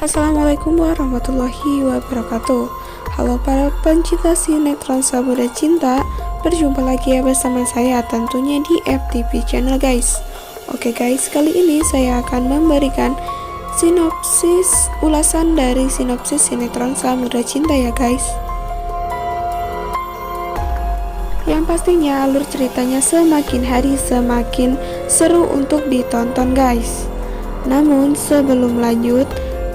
Assalamualaikum warahmatullahi wabarakatuh. Halo para pencinta sinetron Samudra Cinta, berjumpa lagi ya bersama saya tentunya di FTV channel guys. Oke guys, kali ini saya akan memberikan ulasan dari sinopsis sinetron Samudra Cinta ya guys. Yang pastinya alur ceritanya semakin hari semakin seru untuk ditonton guys. Namun sebelum lanjut,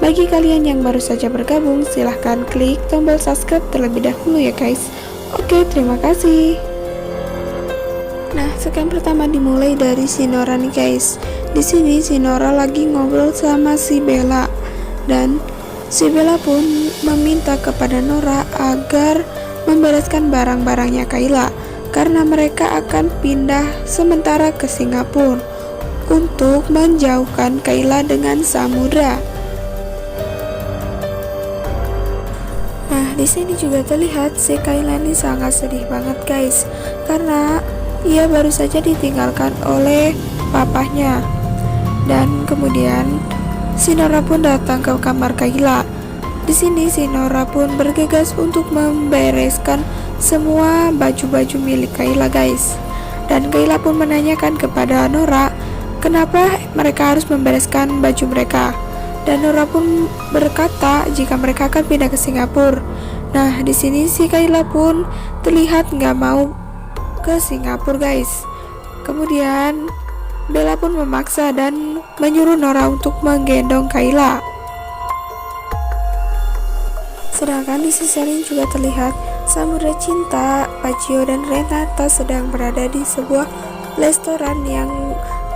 bagi kalian yang baru saja bergabung, silahkan klik tombol subscribe terlebih dahulu ya guys. Oke, terima kasih. Nah, sekian pertama dimulai dari si Nora nih guys. Di sini si Nora lagi ngobrol sama si Bella, dan si Bella pun meminta kepada Nora agar membereskan barang-barangnya Kayla, karena mereka akan pindah sementara ke Singapura untuk menjauhkan Kayla dengan Samudra. Nah, di sini juga terlihat si Kayla ini sangat sedih banget guys, karena ia baru saja ditinggalkan oleh papahnya. Dan kemudian si Nora pun datang ke kamar Kayla. Di sini si Nora pun bergegas untuk membereskan semua baju-baju milik Kayla guys. Dan Kayla pun menanyakan kepada Nora kenapa mereka harus membereskan baju mereka. Dan Nora pun berkata jika mereka akan pindah ke Singapura. Nah, di sini si Kayla pun terlihat nggak mau ke Singapura guys. Kemudian Bella pun memaksa dan menyuruh Nora untuk menggendong Kayla. Sedangkan di sisi lain juga terlihat Samudra Cinta, Paccio dan Renata sedang berada di sebuah restoran yang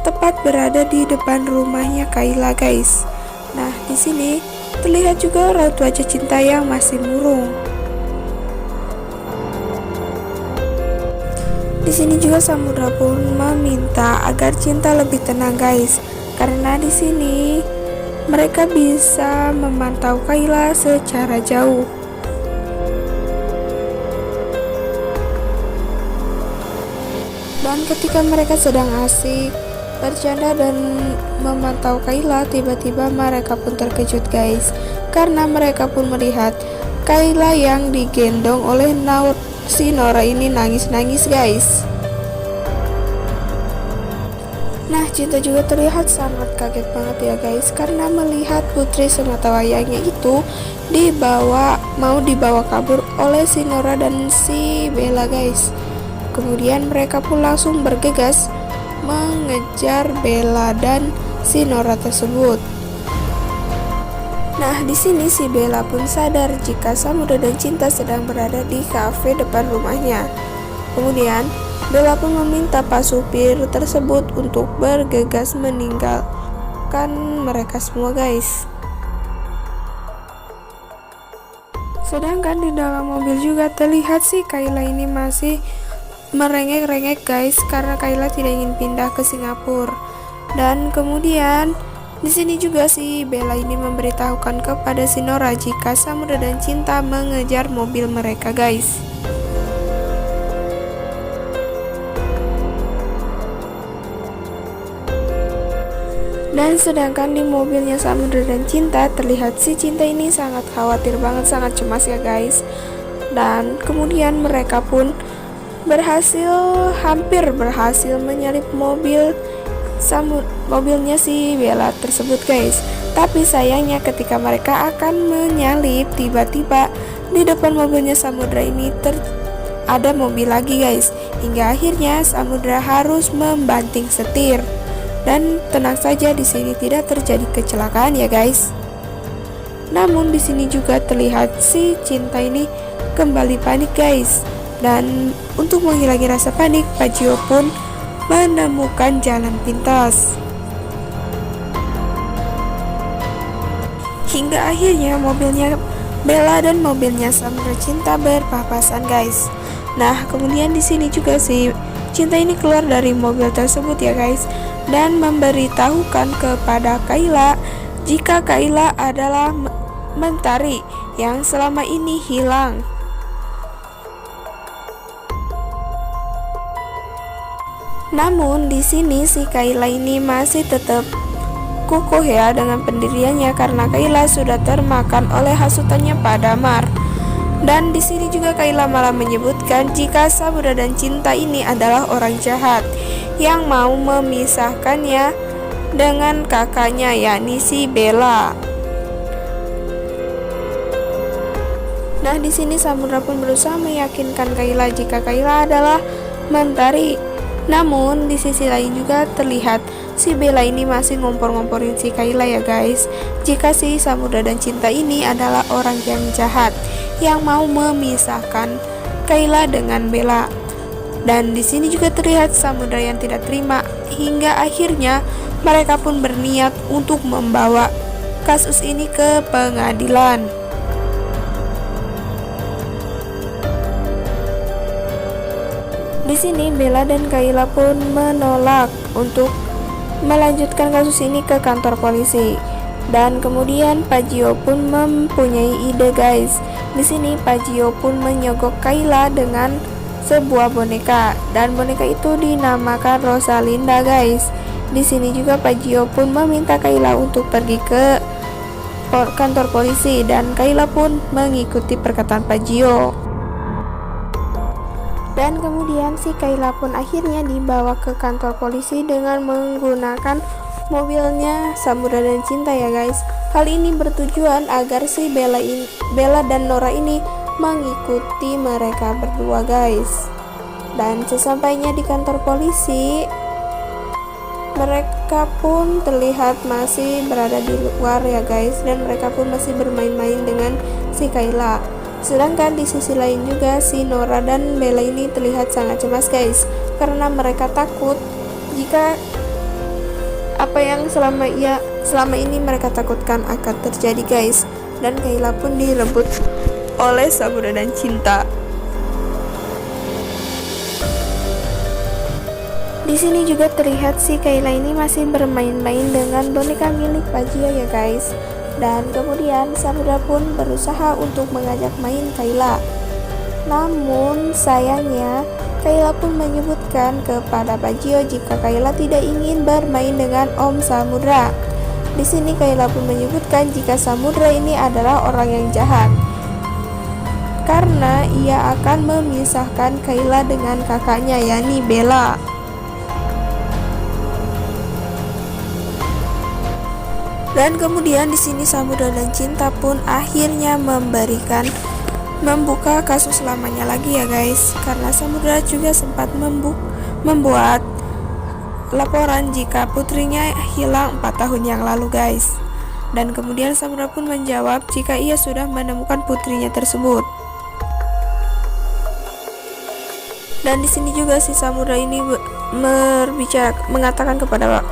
tepat berada di depan rumahnya Kayla guys. Nah, di sini terlihat juga raut wajah Cinta yang masih murung. Di sini juga Samudra pun meminta agar Cinta lebih tenang guys, karena di sini mereka bisa memantau Kayla secara jauh. Dan ketika mereka sedang asik bercanda dan memantau Kayla, tiba-tiba mereka pun terkejut guys, karena mereka pun melihat Kayla yang digendong oleh si Nora ini nangis-nangis guys. Nah, Cinta juga terlihat sangat kaget banget ya guys, karena melihat putri sematawayangnya itu mau dibawa kabur oleh si Nora dan si Bella guys. Kemudian mereka pun langsung bergegas mengejar Bella dan si Nora tersebut. Nah, di sini si Bella pun sadar jika Samudra dan Cinta sedang berada di kafe depan rumahnya. Kemudian Bella pun meminta pak supir tersebut untuk bergegas meninggalkan mereka semua guys. Sedangkan di dalam mobil juga terlihat si Kayla ini masih merengek-rengek guys, karena Kayla tidak ingin pindah ke Singapura. Dan kemudian di sini juga si Bella ini memberitahukan kepada si Nora jika Samudra dan Cinta mengejar mobil mereka guys. Dan sedangkan di mobilnya Samudra dan Cinta terlihat si Cinta ini sangat khawatir banget, sangat cemas ya guys. Dan kemudian mereka pun hampir berhasil menyalip mobilnya si Bella tersebut guys. Tapi sayangnya ketika mereka akan menyalip, tiba-tiba di depan mobilnya Samudra ini ada mobil lagi guys, hingga akhirnya Samudra harus membanting setir. Dan tenang saja, di sini tidak terjadi kecelakaan ya guys. Namun di sini juga terlihat si Cinta ini kembali panik guys. Dan untuk menghilangi rasa panik, Paccio pun menemukan jalan pintas. Hingga akhirnya mobilnya Bella dan mobilnya Samudra Cinta berpapasan guys. Nah, kemudian di sini juga si Cinta ini keluar dari mobil tersebut ya guys, dan memberitahukan kepada Kayla jika Kayla adalah Mentari yang selama ini hilang. Namun di sini si Kayla ini masih tetap kukuh ya dengan pendiriannya karena Kayla sudah termakan oleh hasutannya Pak Damar. Dan di sini juga Kayla malah menyebutkan jika Samudra dan Cinta ini adalah orang jahat yang mau memisahkannya dengan kakaknya yakni si Bella. Nah, di sini Samudra pun berusaha meyakinkan Kayla jika Kayla adalah mentari. Namun di sisi lain juga terlihat si Bella ini masih ngompor-ngomporin si Kayla ya guys, jika si Samudra dan Cinta ini adalah orang yang jahat yang mau memisahkan Kayla dengan Bella. Dan di sini juga terlihat Samudra yang tidak terima hingga akhirnya mereka pun berniat untuk membawa kasus ini ke pengadilan. Di sini Bella dan Kayla pun menolak untuk melanjutkan kasus ini ke kantor polisi. Dan kemudian Pak Gio pun mempunyai ide guys. Di sini Pak Gio pun menyogok Kayla dengan sebuah boneka dan boneka itu dinamakan Rosalinda guys. Di sini juga Pak Gio pun meminta Kayla untuk pergi ke kantor polisi dan Kayla pun mengikuti perkataan Pak Gio. Dan kemudian si Kayla pun akhirnya dibawa ke kantor polisi dengan menggunakan mobilnya Samudra dan Cinta ya guys. Hal ini bertujuan agar si Bella dan Nora ini mengikuti mereka berdua guys. Dan sesampainya di kantor polisi, mereka pun terlihat masih berada di luar ya guys, dan mereka pun masih bermain-main dengan si Kayla. Sedangkan di sisi lain juga si Nora dan Bella ini terlihat sangat cemas guys, karena mereka takut jika apa yang selama ini mereka takutkan akan terjadi guys. Dan Kayla pun direbut oleh Samudra dan Cinta. Di sini juga terlihat si Kayla ini masih bermain-main dengan boneka milik Pak Gio ya guys. Dan kemudian Samudra pun berusaha untuk mengajak main Kayla. Namun sayangnya Kayla pun menyebutkan kepada Pak Gio jika Kayla tidak ingin bermain dengan Om Samudra. Di sini Kayla pun menyebutkan jika Samudra ini adalah orang yang jahat karena ia akan memisahkan Kayla dengan kakaknya yakni Bella. Dan kemudian di sini Samudra dan Cinta pun akhirnya membuka kasus lamanya lagi ya guys, karena Samudra juga sempat membuat laporan jika putrinya hilang 4 tahun yang lalu guys. Dan kemudian Samudra pun menjawab jika ia sudah menemukan putrinya tersebut. Dan di sini juga si Samudra ini mengatakan kepada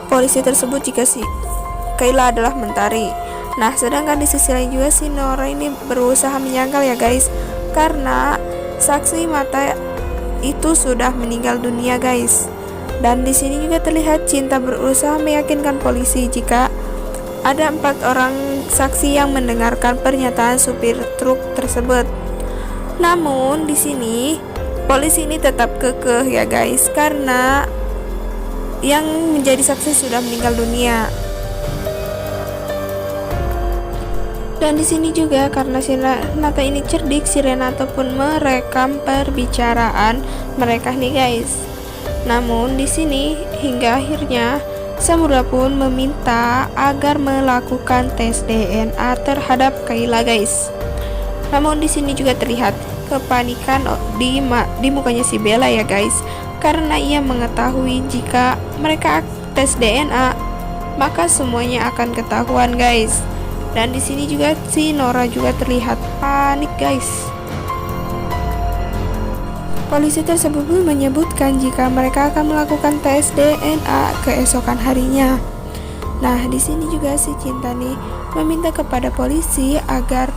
polisi tersebut jika si Kayla adalah mentari. Nah, sedangkan di sisi lain juga si Nora ini berusaha menyangkal ya guys, karena saksi mata itu sudah meninggal dunia guys. Dan di sini juga terlihat Cinta berusaha meyakinkan polisi jika ada 4 orang saksi yang mendengarkan pernyataan supir truk tersebut. Namun di sini polisi ini tetap kekeh ya guys, karena yang menjadi saksi sudah meninggal dunia. Dan di sini juga karena si Renata ini cerdik, si Renata pun merekam perbicaraan mereka nih guys. Namun di sini hingga akhirnya Samudra pun meminta agar melakukan tes DNA terhadap Kayla guys. Namun di sini juga terlihat kepanikan di mukanya si Bella ya guys, karena ia mengetahui jika mereka tes DNA maka semuanya akan ketahuan guys. Dan di sini juga si Nora juga terlihat panik guys. Polisi tersebut pun menyebutkan jika mereka akan melakukan tes DNA keesokan harinya. Nah, di sini juga si Cinta nih meminta kepada polisi agar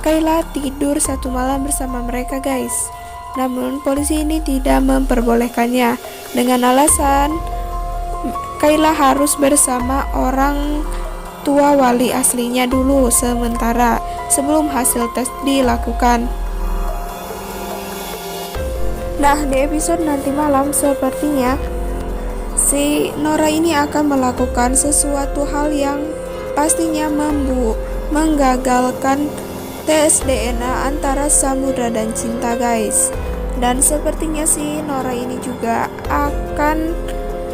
Kayla tidur 1 malam bersama mereka guys. Namun polisi ini tidak memperbolehkannya dengan alasan Kayla harus bersama orang tua wali aslinya dulu sementara sebelum hasil tes dilakukan. Nah, di episode nanti malam sepertinya si Nora ini akan melakukan sesuatu hal yang pastinya menggagalkan tes DNA antara Samudra dan Cinta guys. Dan sepertinya si Nora ini juga akan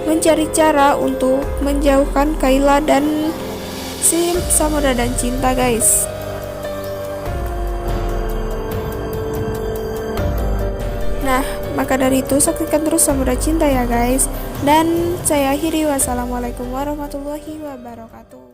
mencari cara untuk menjauhkan Kayla dan si Samudra dan Cinta guys. Nah, maka dari itu saksikan terus Samudra Cinta ya guys. Dan saya akhiri, wassalamualaikum warahmatullahi wabarakatuh.